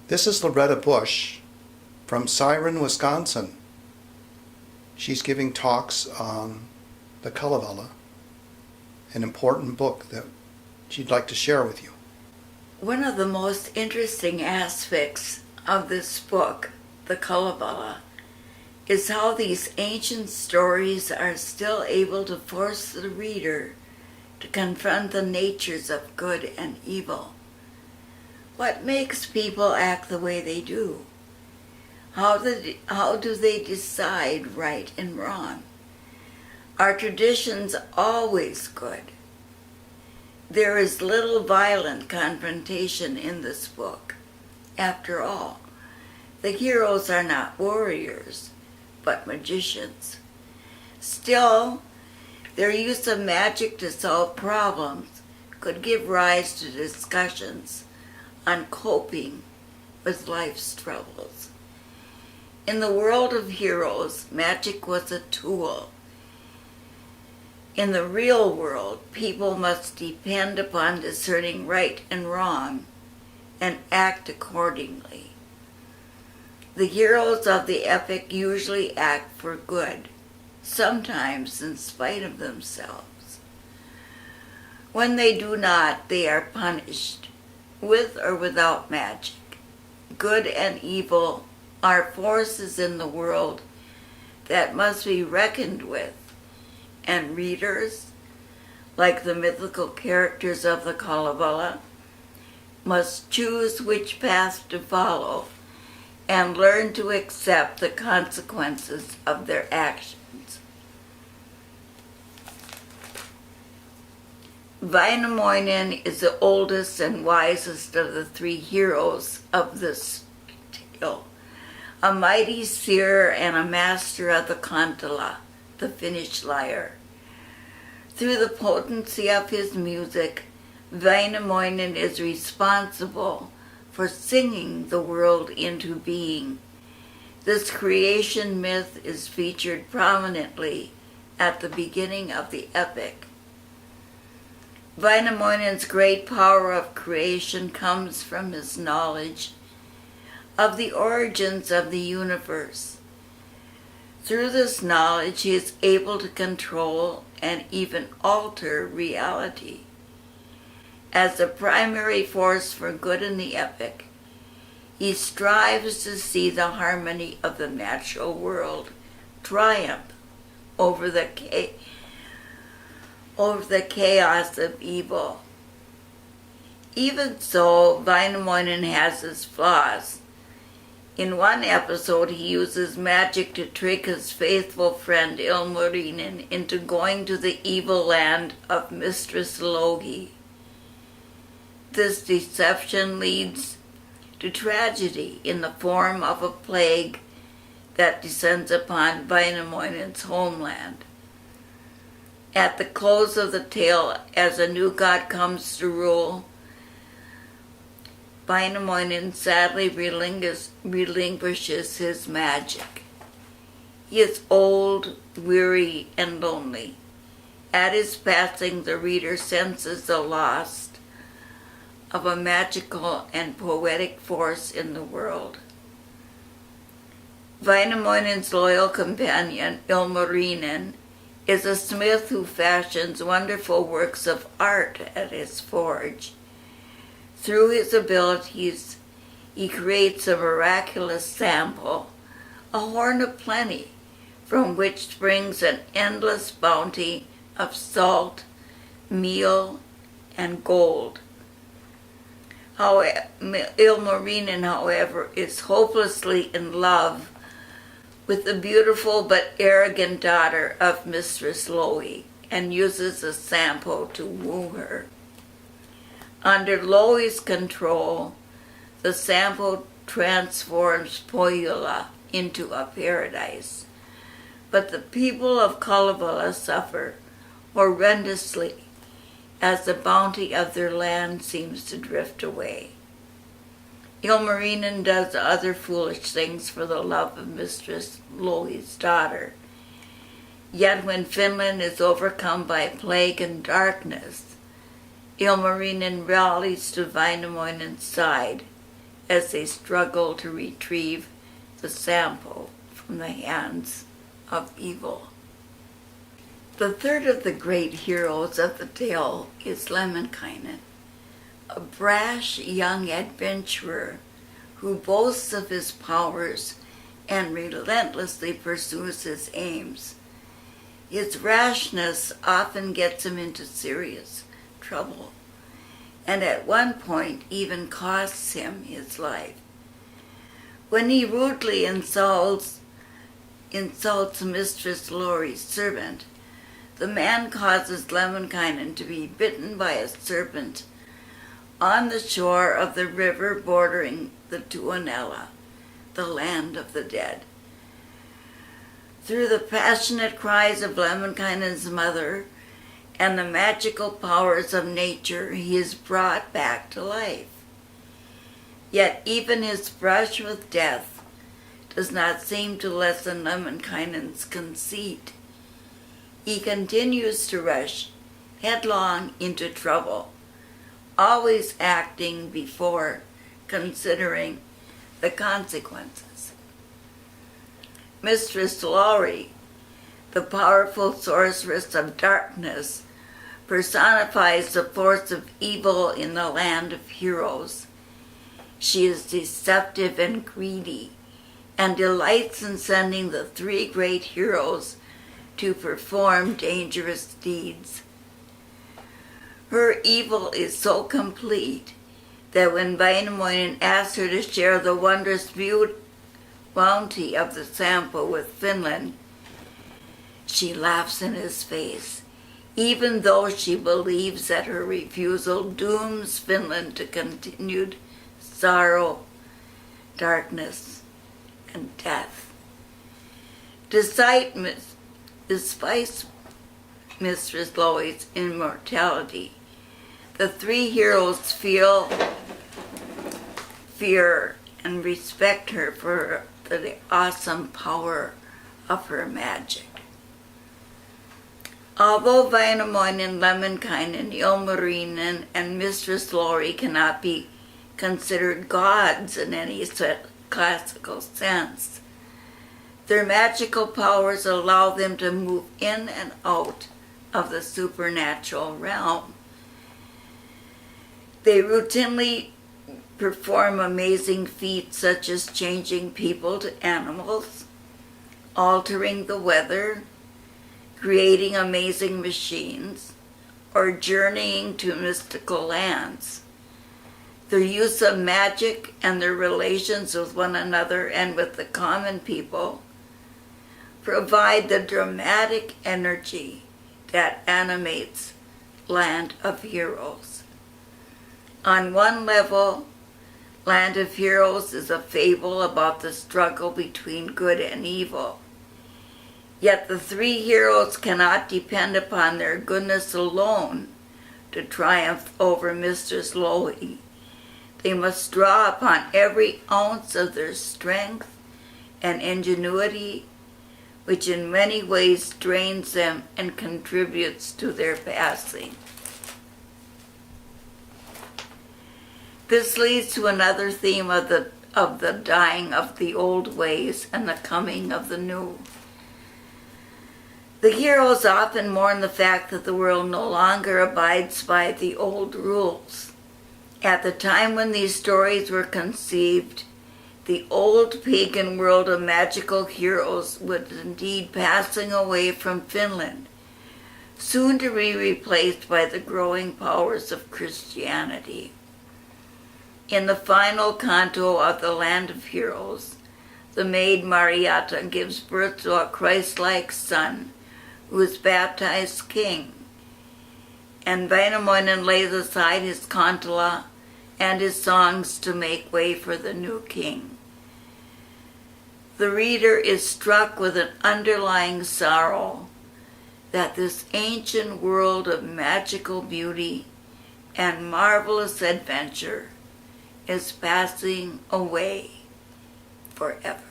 This is Loretta Bush from Siren, Wisconsin. She's giving talks on the Kalevala, an important book that she'd like to share with you. One of the most interesting aspects of this book, the Kalevala, is how these ancient stories are still able to force the reader to confront the natures of good and evil. What makes people act the way they do? How do they decide right and wrong? Are traditions always good? There is little violent confrontation in this book. After all, the heroes are not warriors, but magicians. Still, their use of magic to solve problems could give rise to discussions on coping with life's troubles. In the world of heroes, magic was a tool. In the real world, people must depend upon discerning right and wrong and act accordingly. The heroes of the epic usually act for good, sometimes in spite of themselves. When they do not, they are punished, with or without magic. Good and evil are forces in the world that must be reckoned with, and readers, like the mythical characters of the Kalevala, must choose which path to follow and learn to accept the consequences of their actions. Wainamoinen is the oldest and wisest of the three heroes of this tale, a mighty seer and a master of the kantala, the Finnish lyre. Through the potency of his music, Wainamoinen is responsible for singing the world into being. This creation myth is featured prominently at the beginning of the epic. Wainamoinen's great power of creation comes from his knowledge of the origins of the universe. Through this knowledge, he is able to control and even alter reality. As the primary force for good in the epic, he strives to see the harmony of the natural world triumph over the chaos of evil. Even so, Wainamoinen has his flaws. In one episode, he uses magic to trick his faithful friend Ilmarinen into going to the evil land of Mistress Logi. This deception leads to tragedy in the form of a plague that descends upon Wainamoinen's homeland. At the close of the tale, as a new god comes to rule, Wainamoinen sadly relinquishes his magic. He is old, weary, and lonely. At his passing, the reader senses the loss of a magical and poetic force in the world. Wainamoinen's loyal companion, Ilmarinen, is a smith who fashions wonderful works of art at his forge. Through his abilities, he creates a miraculous sample, a horn of plenty, from which springs an endless bounty of salt, meal, and gold. Ilmarinen, however, is hopelessly in love with the beautiful but arrogant daughter of Mistress Logi and uses the sample to woo her. Under Loi's control, the sample transforms Pohjola into a paradise. But the people of Kalevala suffer horrendously as the bounty of their land seems to drift away. Ilmarinen does other foolish things for the love of Mistress Logi's daughter. Yet when Finland is overcome by plague and darkness, Ilmarinen rallies to Wainamoinen's side as they struggle to retrieve the sample from the hands of evil. The third of the great heroes of the tale is Lemminkainen, a brash young adventurer who boasts of his powers and relentlessly pursues his aims. His rashness often gets him into serious trouble, and at one point even costs him his life. When he rudely insults Mistress Lori's servant, the man causes Lemminkainen to be bitten by a serpent on the shore of the river bordering the Tuonela, the land of the dead. Through the passionate cries of Lemminkainen's mother and the magical powers of nature, he is brought back to life. Yet even his brush with death does not seem to lessen Lemminkainen's conceit. He continues to rush headlong into trouble, always acting before considering the consequences. Mistress Lori, the powerful sorceress of darkness, personifies the force of evil in the land of heroes. She is deceptive and greedy, and delights in sending the three great heroes to perform dangerous deeds. Her evil is so complete that when Väinämöinen asks her to share the wondrous bounty of the sample with Finland, she laughs in his face, even though she believes that her refusal dooms Finland to continued sorrow, darkness, and death. Despite Mistress Lori's immortality, the three heroes feel fear and respect her for the awesome power of her magic. Although Väinämöinen, Lemminkainen, Ilmarinen, and Mistress Lori cannot be considered gods in any classical sense, their magical powers allow them to move in and out of the supernatural realm. They routinely perform amazing feats such as changing people to animals, altering the weather, creating amazing machines, or journeying to mystical lands. Their use of magic and their relations with one another and with the common people provide the dramatic energy that animates Land of Heroes. On one level, Land of Heroes is a fable about the struggle between good and evil. Yet the three heroes cannot depend upon their goodness alone to triumph over Mistress Lori. They must draw upon every ounce of their strength and ingenuity, which in many ways drains them and contributes to their passing. This leads to another theme of the dying of the old ways and the coming of the new. The heroes often mourn the fact that the world no longer abides by the old rules. At the time when these stories were conceived, the old pagan world of magical heroes was indeed passing away from Finland, soon to be replaced by the growing powers of Christianity. In the final canto of the Land of Heroes, the maid Mariatta gives birth to a Christ-like son who is baptized king, and Väinämöinen lays aside his kantala and his songs to make way for the new king. The reader is struck with an underlying sorrow that this ancient world of magical beauty and marvelous adventure is passing away forever.